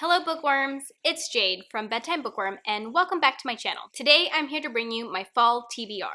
Hello bookworms, it's Jade from Bedtime Bookworm and welcome back to my channel. Today I'm here to bring you my fall TBR.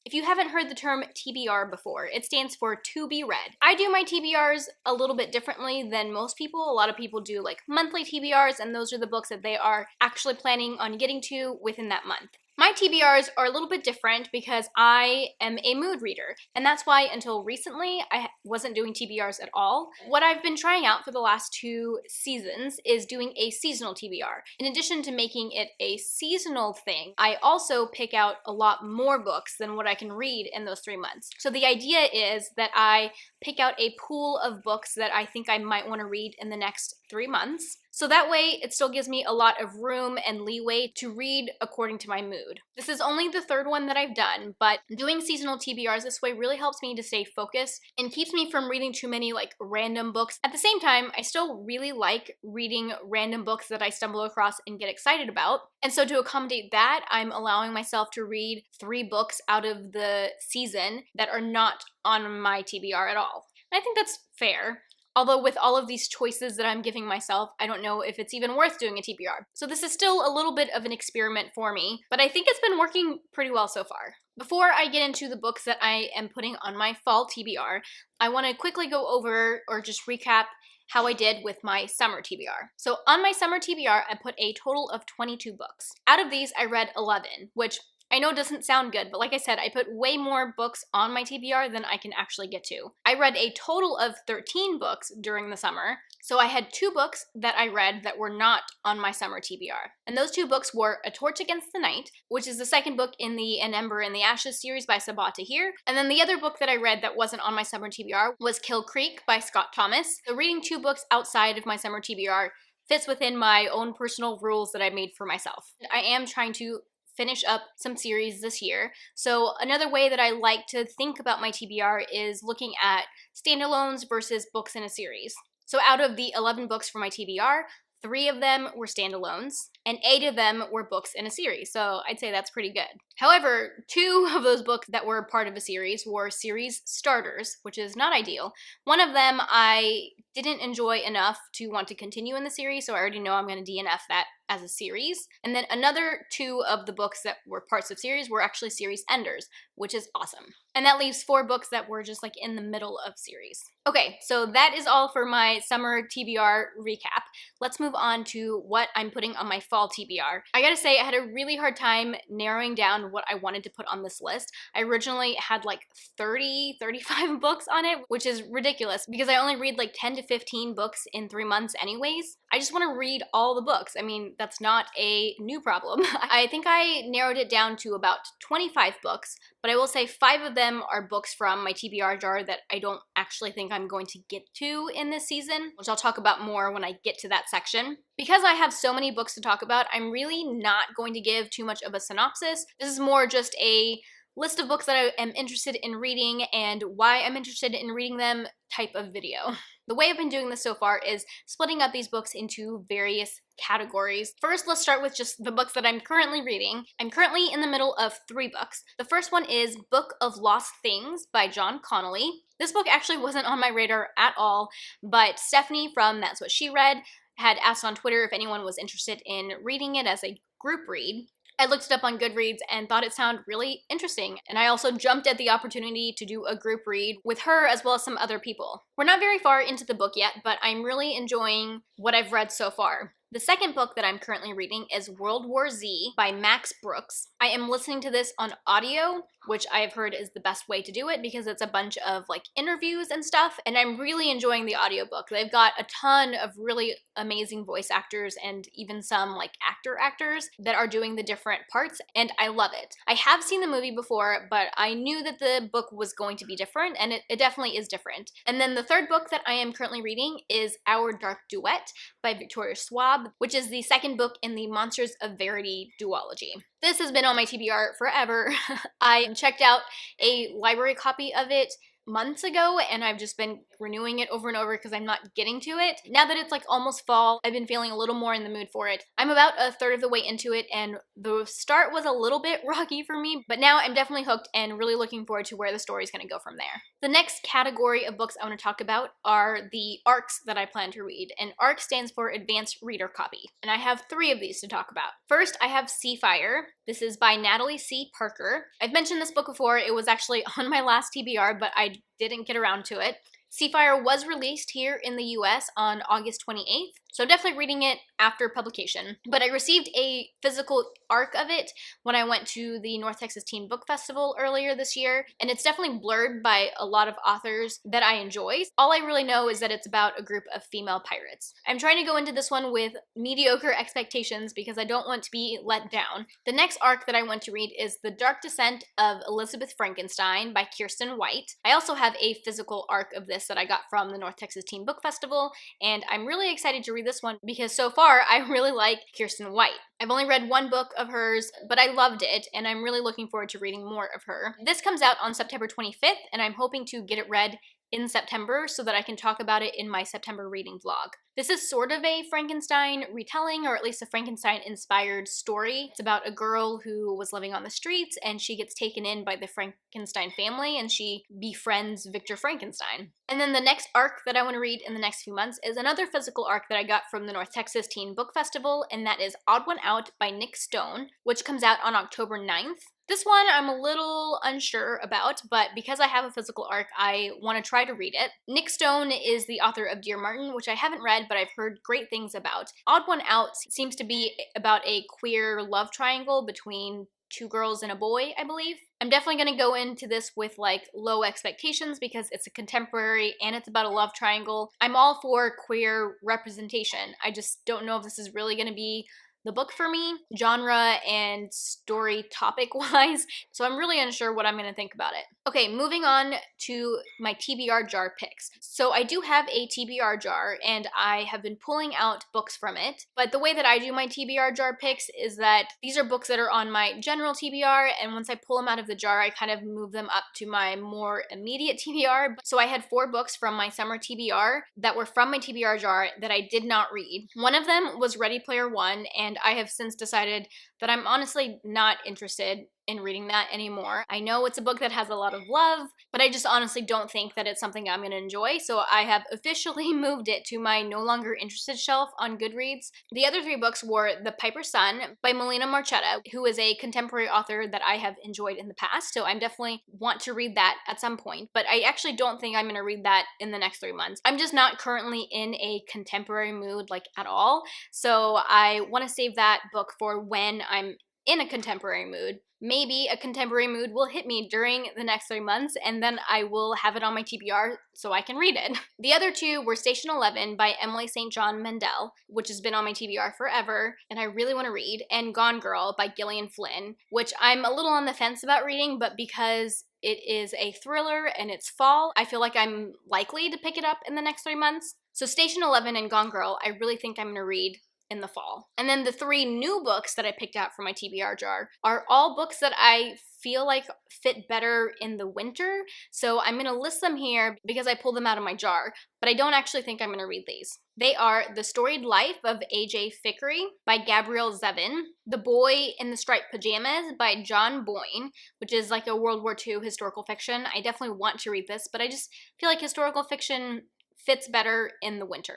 If you haven't heard the term TBR before, it stands for to be read. I do my TBRs a little bit differently than most people. A lot of people do like monthly TBRs, and those are the books that they are actually planning on getting to within that month. My TBRs are a little bit different because I am a mood reader, and that's why until recently I wasn't doing TBRs at all. What I've been trying out for the last 2 seasons is doing a seasonal TBR. In addition to making it a seasonal thing, I also pick out a lot more books than what I can read in those 3 months. So the idea is that I pick out a pool of books that I think I might want to read in the next 3 months. So that way, it still gives me a lot of room and leeway to read according to my mood. This is only the 3rd one that I've done, but doing seasonal TBRs this way really helps me to stay focused and keeps me from reading too many like random books. At the same time, I still really like reading random books that I stumble across and get excited about. And so to accommodate that, I'm allowing myself to read 3 books out of the season that are not on my TBR at all. And I think that's fair. Although with all of these choices that I'm giving myself, I don't know if it's even worth doing a TBR. So this is still a little bit of an experiment for me, but I think it's been working pretty well so far. Before I get into the books that I am putting on my fall TBR, I want to quickly go over or just recap how I did with my summer TBR. So on my summer TBR, I put a total of 22 books. Out of these, I read 11, which I know it doesn't sound good, but like I said, I put way more books on my TBR than I can actually get to. I read a total of 13 books during the summer, so I had 2 books that I read that were not on my summer TBR. And those 2 books were A Torch Against the Night, which is the 2nd book in the An Ember in the Ashes series by Sabaa Tahir. And then the other book that I read that wasn't on my summer TBR was Kill Creek by Scott Thomas. So reading 2 books outside of my summer TBR fits within my own personal rules that I made for myself. I am trying to finish up some series this year. So another way that I like to think about my TBR is looking at standalones versus books in a series. So out of the 11 books for my TBR, 3 of them were standalones, and 8 of them were books in a series, so I'd say that's pretty good. However, 2 of those books that were part of a series were series starters, which is not ideal. One of them I didn't enjoy enough to want to continue in the series, so I already know I'm going to DNF that as a series. And then another 2 of the books that were parts of series were actually series enders, which is awesome. And that leaves 4 books that were just like in the middle of series. Okay, so that is all for my summer TBR recap. Let's move on to what I'm putting on my fall TBR. I gotta say, I had a really hard time narrowing down what I wanted to put on this list. I originally had like 35 books on it, which is ridiculous because I only read like 10 to 15 books in 3 months anyways. I just want to read all the books. I mean, that's not a new problem. I think I narrowed it down to about 25 books, but I will say 5 of them are books from my TBR jar that I don't actually think I'm going to get to in this season, which I'll talk about more when I get to that section. Because I have so many books to talk about, I'm really not going to give too much of a synopsis. This is more just a list of books that I am interested in reading and why I'm interested in reading them type of video. The way I've been doing this so far is splitting up these books into various categories. First, let's start with just the books that I'm currently reading. I'm currently in the middle of 3 books. The first one is Book of Lost Things by John Connolly. This book actually wasn't on my radar at all, but Stephanie from That's What She Read had asked on Twitter if anyone was interested in reading it as a group read. I looked it up on Goodreads and thought it sounded really interesting, and I also jumped at the opportunity to do a group read with her as well as some other people. We're not very far into the book yet, but I'm really enjoying what I've read so far. The second book that I'm currently reading is World War Z by Max Brooks. I am listening to this on audio, which I have heard is the best way to do it because it's a bunch of like interviews and stuff, and I'm really enjoying the audiobook. They've got a ton of really amazing voice actors and even some like actors that are doing the different parts, and I love it. I have seen the movie before, but I knew that the book was going to be different, and it definitely is different. And then the third book that I am currently reading is Our Dark Duet by Victoria Schwab, which is the 2nd book in the Monsters of Verity duology. This has been on my TBR forever. I checked out a library copy of it months ago, and I've just been renewing it over and over because I'm not getting to it. Now that it's like almost fall, I've been feeling a little more in the mood for it. I'm about a third of the way into it, and the start was a little bit rocky for me, but now I'm definitely hooked and really looking forward to where the story's gonna go from there. The next category of books I want to talk about are the ARCs that I plan to read, and ARC stands for Advanced Reader Copy, and I have 3 of these to talk about. First, I have Seafire. This is by Natalie C. Parker. I've mentioned this book before. It was actually on my last TBR, but I didn't get around to it. Seafire was released here in the US on August 28th, so I'm definitely reading it after publication. But I received a physical ARC of it when I went to the North Texas Teen Book Festival earlier this year, and it's definitely blurred by a lot of authors that I enjoy. All I really know is that it's about a group of female pirates. I'm trying to go into this one with mediocre expectations because I don't want to be let down. The next ARC that I want to read is The Dark Descent of Elizabeth Frankenstein by Kiersten White. I also have a physical ARC of this that I got from the North Texas Teen Book Festival, and I'm really excited to read this one because so far I really like Kiersten White. I've only read 1 book of hers, but I loved it, and I'm really looking forward to reading more of her. This comes out on September 25th, and I'm hoping to get it read in September so that I can talk about it in my September reading vlog. This is sort of a Frankenstein retelling, or at least a Frankenstein-inspired story. It's about a girl who was living on the streets, and she gets taken in by the Frankenstein family, and she befriends Victor Frankenstein. And then the next ARC that I want to read in the next few months is another physical ARC that I got from the North Texas Teen Book Festival, and that is Odd One Out by Nick Stone, which comes out on October 9th. This one I'm a little unsure about, but because I have a physical ARC, I want to try to read it. Nick Stone is the author of Dear Martin, which I haven't read, but I've heard great things about. Odd One Out seems to be about a queer love triangle between 2 girls and a boy, I believe. I'm definitely going to go into this with like low expectations because it's a contemporary and it's about a love triangle. I'm all for queer representation. I just don't know if this is really going to be the book for me, genre and story topic wise, so I'm really unsure what I'm going to think about it. Okay, moving on to my TBR jar picks. So I do have a TBR jar and I have been pulling out books from it, but the way that I do my TBR jar picks is that these are books that are on my general TBR, and once I pull them out of the jar, I kind of move them up to my more immediate TBR. So I had 4 books from my summer TBR that were from my TBR jar that I did not read. One of them was Ready Player One, and I have since decided that I'm honestly not interested in reading that anymore. I know it's a book that has a lot of love, but I just honestly don't think that it's something I'm going to enjoy, so I have officially moved it to my no longer interested shelf on Goodreads. The other 3 books were The Piper's Son by Melina Marchetta, who is a contemporary author that I have enjoyed in the past, so I definitely want to read that at some point, but I actually don't think I'm going to read that in the next 3 months. I'm just not currently in a contemporary mood, like, at all, so I want to save that book for when I'm in a contemporary mood. Maybe a contemporary mood will hit me during the next 3 months, and then I will have it on my TBR so I can read it. The other 2 were Station 11 by Emily St. John Mandel, which has been on my TBR forever, and I really want to read, and Gone Girl by Gillian Flynn, which I'm a little on the fence about reading, but because it is a thriller and it's fall, I feel like I'm likely to pick it up in the next 3 months. So Station 11 and Gone Girl, I really think I'm going to read in the fall. And then the 3 new books that I picked out for my TBR jar are all books that I feel like fit better in the winter, so I'm going to list them here because I pulled them out of my jar, but I don't actually think I'm going to read these. They are The Storied Life of A.J. Fickery by Gabrielle Zevin, The Boy in the Striped Pajamas by John Boyne, which is like a World War II historical fiction. I definitely want to read this, but I just feel like historical fiction fits better in the winter.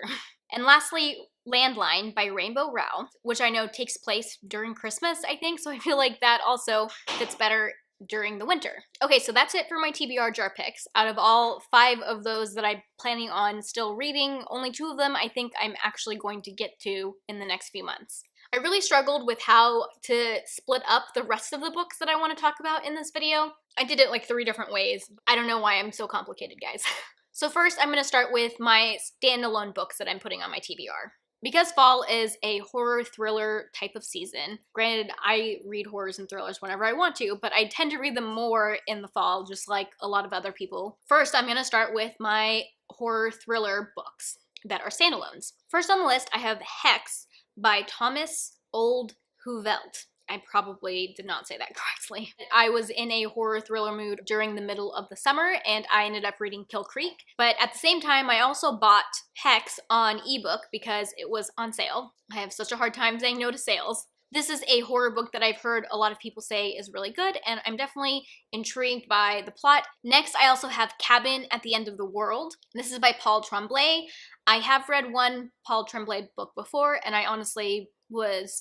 And lastly, Landline by Rainbow Rowell, which I know takes place during Christmas, I think, so I feel like that also fits better during the winter. Okay, so that's it for my TBR jar picks. Out of all 5 of those that I'm planning on still reading, only 2 of them I think I'm actually going to get to in the next few months. I really struggled with how to split up the rest of the books that I want to talk about in this video. I did it like 3 different ways. I don't know why I'm so complicated, guys. So first, I'm going to start with my standalone books that I'm putting on my TBR. Because fall is a horror thriller type of season, granted I read horrors and thrillers whenever I want to, but I tend to read them more in the fall, just like a lot of other people. First, I'm going to start with my horror thriller books that are standalones. First on the list, I have Hex by Thomas Old Houvelt. I probably did not say that correctly. I was in a horror thriller mood during the middle of the summer, and I ended up reading Kill Creek. But at the same time, I also bought Hex on ebook because it was on sale. I have such a hard time saying no to sales. This is a horror book that I've heard a lot of people say is really good, and I'm definitely intrigued by the plot. Next, I also have Cabin at the End of the World. This is by Paul Tremblay. I have read one Paul Tremblay book before, and I honestly was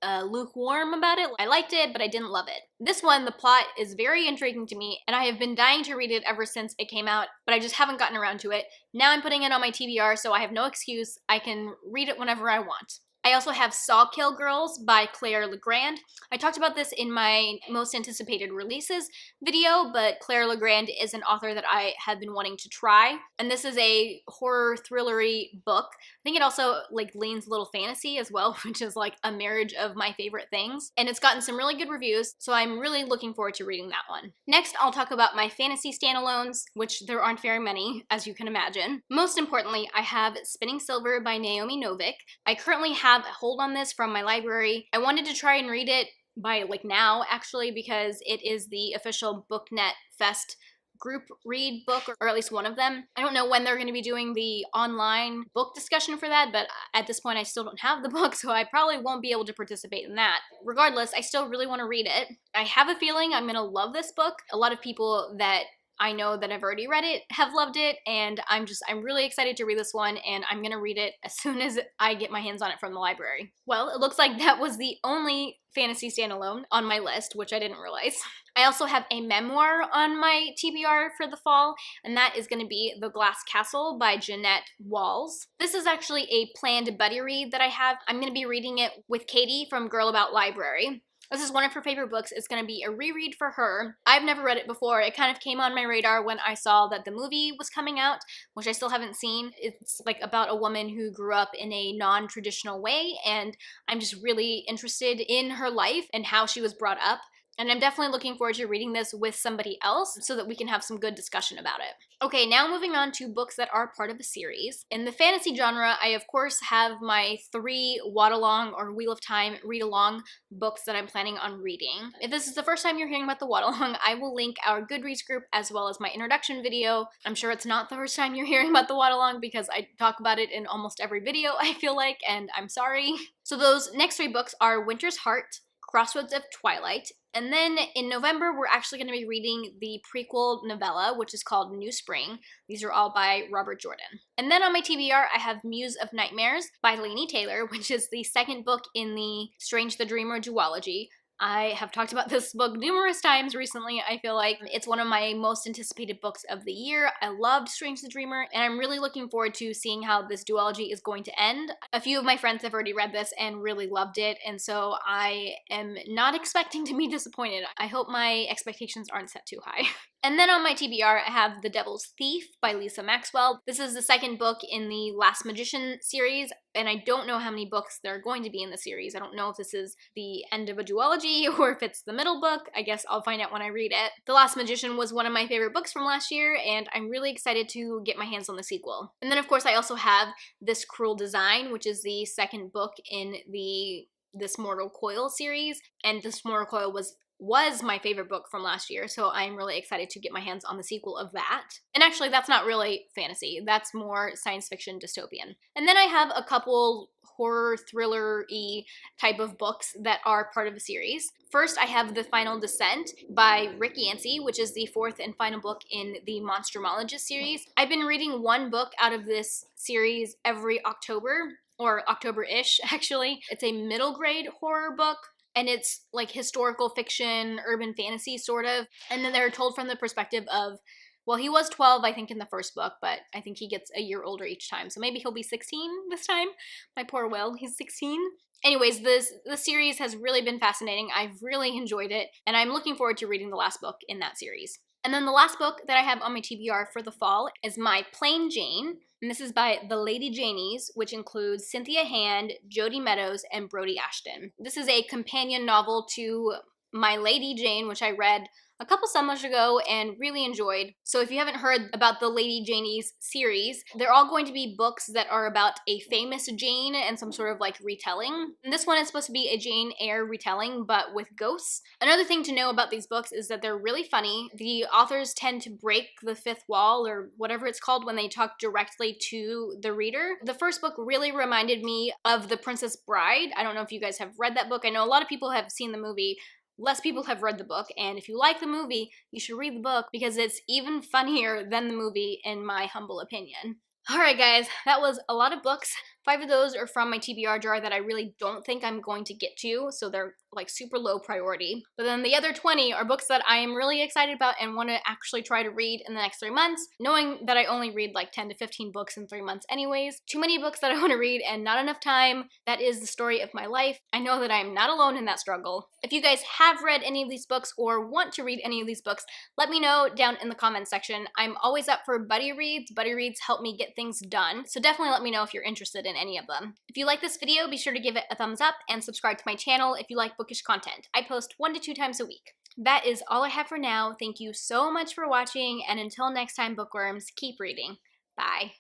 lukewarm about it. I liked it, but I didn't love it. This one, the plot is very intriguing to me, and I have been dying to read it ever since it came out, but I just haven't gotten around to it. Now I'm putting it on my TBR, so I have no excuse. I can read it whenever I want. I also have Sawkill Girls by Claire Legrand. I talked about this in my most anticipated releases video, but Claire Legrand is an author that I have been wanting to try. And this is a horror thrillery book. I think it also leans a little fantasy as well, which is like a marriage of my favorite things. And it's gotten some really good reviews, so I'm really looking forward to reading that one. Next, I'll talk about my fantasy standalones, which there aren't very many, as you can imagine. Most importantly, I have Spinning Silver by Naomi Novik. I currently have a hold on this from my library. I wanted to try and read it by now actually, because it is the official BookNet Fest group read book, or at least one of them. I don't know when they're going to be doing the online book discussion for that, but at this point I still don't have the book, so I probably won't be able to participate in that. Regardless, I still really want to read it. I have a feeling I'm going to love this book. A lot of people that I know that have already read it have loved it, and I'm really excited to read this one, and I'm gonna read it as soon as I get my hands on it from the library. Well, it looks like that was the only fantasy standalone on my list, which I didn't realize. I also have a memoir on my TBR for the fall, and that is going to be The Glass Castle by Jeanette Walls. This is actually a planned buddy read that I have. I'm going to be reading it with Katie from Girl About Library. This is one of her favorite books. It's going to be a reread for her. I've never read it before. It kind of came on my radar when I saw that the movie was coming out, which I still haven't seen. It's about a woman who grew up in a non-traditional way, and I'm just really interested in her life and how she was brought up. And I'm definitely looking forward to reading this with somebody else so that we can have some good discussion about it. Okay, now moving on to books that are part of a series. In the fantasy genre, I of course have my 3 Waddalong or Wheel of Time read-along books that I'm planning on reading. If this is the first time you're hearing about the Waddalong, I will link our Goodreads group as well as my introduction video. I'm sure it's not the first time you're hearing about the Waddalong because I talk about it in almost every video, I feel like, and I'm sorry. So those next 3 books are Winter's Heart, Crossroads of Twilight, and then in November, we're actually going to be reading the prequel novella, which is called New Spring. These are all by Robert Jordan. And then on my TBR, I have Muse of Nightmares by Laini Taylor, which is the second book in the Strange the Dreamer duology. I have talked about this book numerous times recently. I feel like it's one of my most anticipated books of the year. I loved Strange the Dreamer, and I'm really looking forward to seeing how this duology is going to end. A few of my friends have already read this and really loved it, and so I am not expecting to be disappointed. I hope my expectations aren't set too high. And then on my TBR, I have The Devil's Thief by Lisa Maxwell. This is the second book in the Last Magician series, and I don't know how many books there are going to be in the series. I don't know if this is the end of a duology or if it's the middle book. I guess I'll find out when I read it. The Last Magician was one of my favorite books from last year, and I'm really excited to get my hands on the sequel. And then of course I also have This Cruel Design, which is the second book in the This Mortal Coil series, and This Mortal Coil was my favorite book from last year, so I'm really excited to get my hands on the sequel of that. And actually, that's not really fantasy. That's more science fiction dystopian. And then I have a couple horror thriller-y type of books that are part of a series. First, I have The Final Descent by Rick Yancey, which is the 4th and final book in the Monstrumologist series. I've been reading one book out of this series every October, or October-ish, actually. It's a middle grade horror book, and it's like historical fiction, urban fantasy sort of. And then they're told from the perspective of, well, he was 12, I think, in the first book, but I think he gets a year older each time. So maybe he'll be 16 this time. My poor Will, he's 16. Anyways, the series has really been fascinating. I've really enjoyed it, and I'm looking forward to reading the last book in that series. And then the last book that I have on my TBR for the fall is My Plain Jane, and this is by the Lady Janies, which includes Cynthia Hand, Jodi Meadows, and Brody Ashton. This is a companion novel to My Lady Jane, which I read a couple summers ago and really enjoyed. So if you haven't heard about the Lady Janie's series, they're all going to be books that are about a famous Jane and some sort of like retelling. And this one is supposed to be a Jane Eyre retelling, but with ghosts. Another thing to know about these books is that they're really funny. The authors tend to break the fifth wall, or whatever it's called, when they talk directly to the reader. The first book really reminded me of The Princess Bride. I don't know if you guys have read that book. I know a lot of people have seen the movie. Less people have read the book, and if you like the movie, you should read the book because it's even funnier than the movie in my humble opinion. Alright guys, that was a lot of books. 5 of those are from my TBR jar that I really don't think I'm going to get to, so they're like super low priority. But then the other 20 are books that I am really excited about and want to actually try to read in the next 3 months, knowing that I only read like 10 to 15 books in 3 months anyways. Too many books that I want to read and not enough time. That is the story of my life. I know that I am not alone in that struggle. If you guys have read any of these books or want to read any of these books, let me know down in the comments section. I'm always up for buddy reads. Buddy reads help me get things done, so definitely let me know if you're interested in any of them. If you like this video, be sure to give it a thumbs up and subscribe to my channel if you like bookish content. I post 1 to 2 times a week. That is all I have for now. Thank you so much for watching, and until next time, bookworms, keep reading. Bye.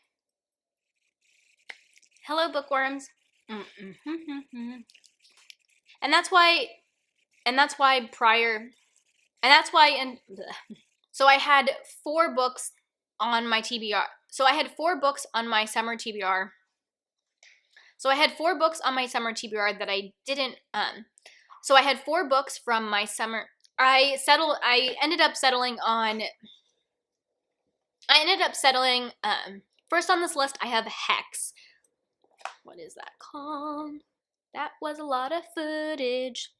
Hello, bookworms. And that's why so I had 4 books on my TBR. So I had 4 books on my summer TBR. So I had 4 books on my summer TBR that I didn't, so I had 4 books from my summer, I ended up settling, first on this list I have Hex. What is that called? That was a lot of footage.